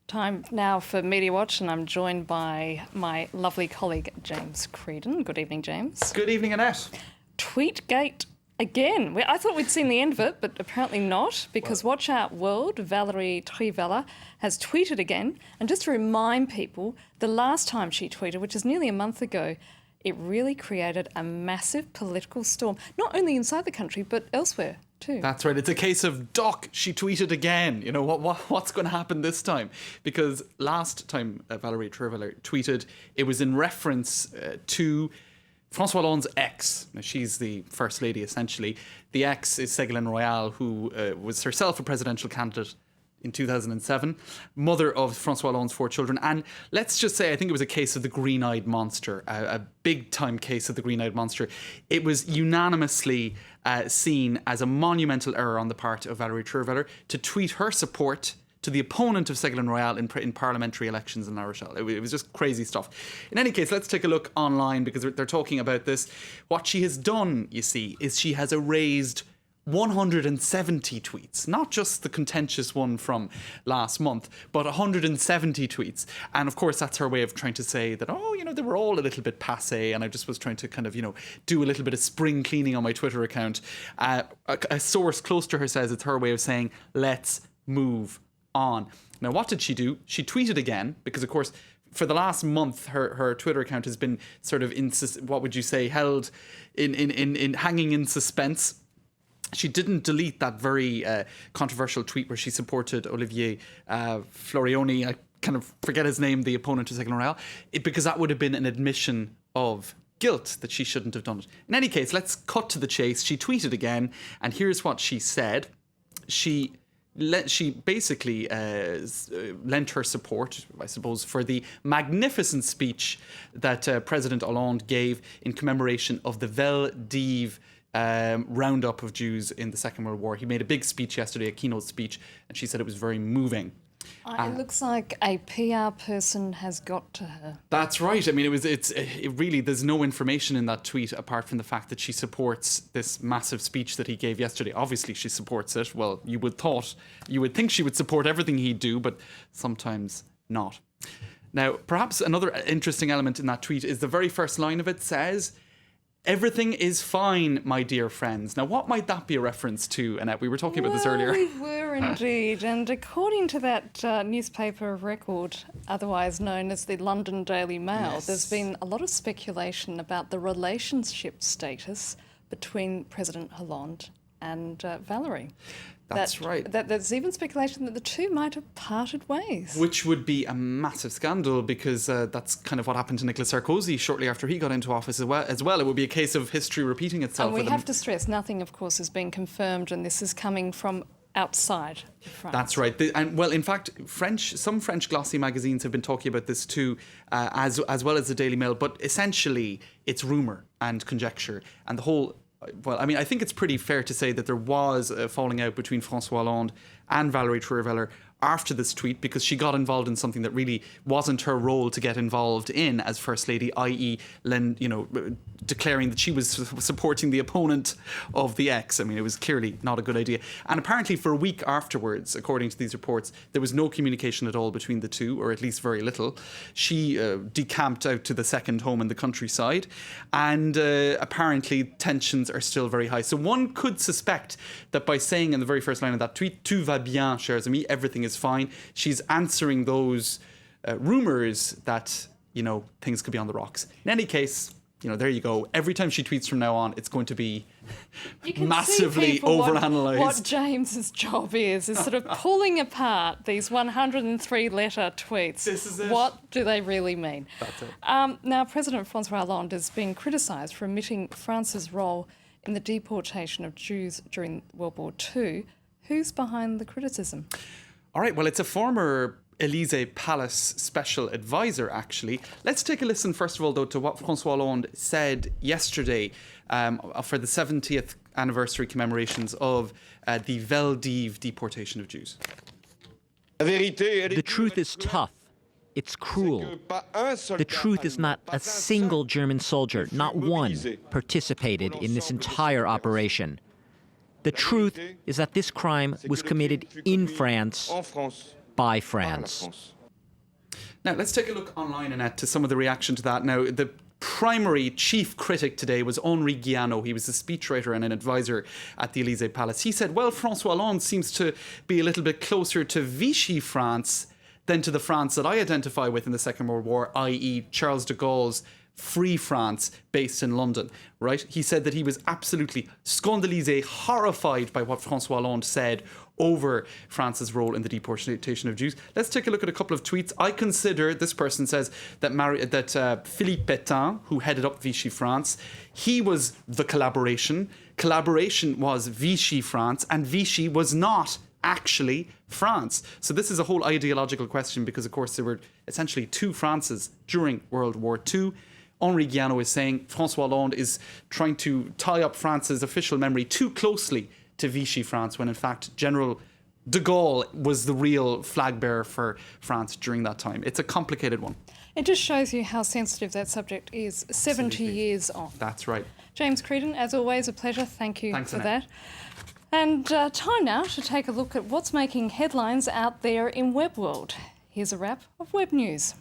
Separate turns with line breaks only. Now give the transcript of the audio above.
Time now for Media Watch, and I'm joined by my lovely colleague James Creedon. Good evening, James.
Good evening, Annette.
Tweetgate again. I thought we'd seen the end of it, but apparently not, because Watch Out World, Valerie Trierweiler, has tweeted again. And just to remind people, the last time she tweeted, which is nearly a month ago, it really created a massive political storm, not only inside the country, but elsewhere too.
That's right. It's a case of Doc. She tweeted again. You know what's going to happen this time? Because last time Valerie Trierweiler tweeted, it was in reference to François Hollande's ex. Now, she's the first lady essentially. The ex is Ségolène Royal, who was herself a presidential candidate in 2007, mother of François Hollande's 4 children. And let's just say, I think it was a case of the green-eyed monster, a big-time case of the green-eyed monster. It was unanimously seen as a monumental error on the part of Valerie Trierweiler to tweet her support to the opponent of Ségolène Royal in parliamentary elections in La Rochelle. It was just crazy stuff. In any case, let's take a look online, because they're talking about this. What she has done, you see, is she has erased 170 tweets, not just the contentious one from last month, but 170 tweets. And of course, that's her way of trying to say that, they were all a little bit passé, and I just was trying to kind of, do a little bit of spring cleaning on my Twitter account. A source close to her says it's her way of saying, let's move on. Now, what did she do? She tweeted again, because of course, for the last month, her Twitter account has been sort of, held in hanging in suspense. She didn't delete that very controversial tweet where she supported Olivier Florioni. I kind of forget his name, the opponent of Ségolène Royal, because that would have been an admission of guilt that she shouldn't have done it. In any case, let's cut to the chase. She tweeted again, and here's what she said. She basically lent her support, I suppose, for the magnificent speech that President Hollande gave in commemoration of the Vel d'Hiv roundup of Jews in the Second World War. He made a big speech yesterday, a keynote speech, and she said it was very moving.
It looks like a PR person has got to her. That's
right. I mean, it really, there's no information in that tweet apart from the fact that she supports this massive speech that he gave yesterday. Obviously, she supports it. Well, you would think she would support everything he'd do, but sometimes not. Now, perhaps another interesting element in that tweet is the very first line of it says, "Everything is fine, my dear friends." Now, what might that be a reference to, Annette? We were talking about this earlier.
We were indeed. And according to that newspaper of record, otherwise known as the London Daily Mail, There's been a lot of speculation about the relationship status between President Hollande and Valerie.
That's right.
There's even speculation that the two might have parted ways.
Which would be a massive scandal, because that's kind of what happened to Nicolas Sarkozy shortly after he got into office as well. It would be a case of history repeating itself.
And we have to stress, nothing, of course, has been confirmed, and this is coming from outside France.
That's right. In fact, some French glossy magazines have been talking about this too, as well as the Daily Mail. But essentially, it's rumour and conjecture, and the whole... Well, I mean, I think it's pretty fair to say that there was a falling out between François Hollande and Valerie Trierweiler after this tweet, because she got involved in something that really wasn't her role to get involved in as First Lady, i.e. declaring that she was supporting the opponent of the ex. I mean, it was clearly not a good idea. And apparently for a week afterwards, according to these reports, there was no communication at all between the two, or at least very little. She decamped out to the second home in the countryside, and apparently tensions are still very high. So one could suspect that by saying in the very first line of that tweet, "Tout va bien, chers amis," everything is fine, she's answering those rumours that, things could be on the rocks. In any case, there you go. Every time she tweets from now on, it's going to be massively overanalyzed.
What James's job is sort of pulling apart these 103-letter tweets.
This is it.
What do they really mean?
That's it.
Now, President François Hollande is being criticised for omitting France's role in the deportation of Jews during World War II. Who's behind the criticism?
All right, well, it's a former Élysée Palace special advisor, actually. Let's take a listen, first of all, though, to what François Hollande said yesterday for the 70th anniversary commemorations of the Vel d'Hiv deportation of Jews.
The truth is tough. It's cruel. The truth is not a single German soldier, not one, participated in this entire operation. The truth is that this crime was committed in France by France.
Now, let's take a look online, Annette, to some of the reaction to that. Now, the primary chief critic today was Henri Guiano. He was a speechwriter and an advisor at the Élysée Palace. He said, well, François Hollande seems to be a little bit closer to Vichy France than to the France that I identify with in the Second World War, i.e. Charles de Gaulle's Free France based in London, right? He said that he was absolutely scandalisé, horrified by what François Hollande said over France's role in the deportation of Jews. Let's take a look at a couple of tweets. I consider, this person says, that Philippe Pétain, who headed up Vichy France, he was the collaboration. Collaboration was Vichy France, and Vichy was not actually France. So this is a whole ideological question because, of course, there were essentially two Frances during World War II. Henri Guiano is saying François Hollande is trying to tie up France's official memory too closely to Vichy France, when in fact General de Gaulle was the real flag bearer for France during that time. It's a complicated one.
It just shows you how sensitive that subject is 70 years on.
That's right.
James Creedon, as always, a pleasure. Thank you
Thanks,
for
Annette.
that. And time now to take a look at what's making headlines out there in web world. Here's a wrap of web news.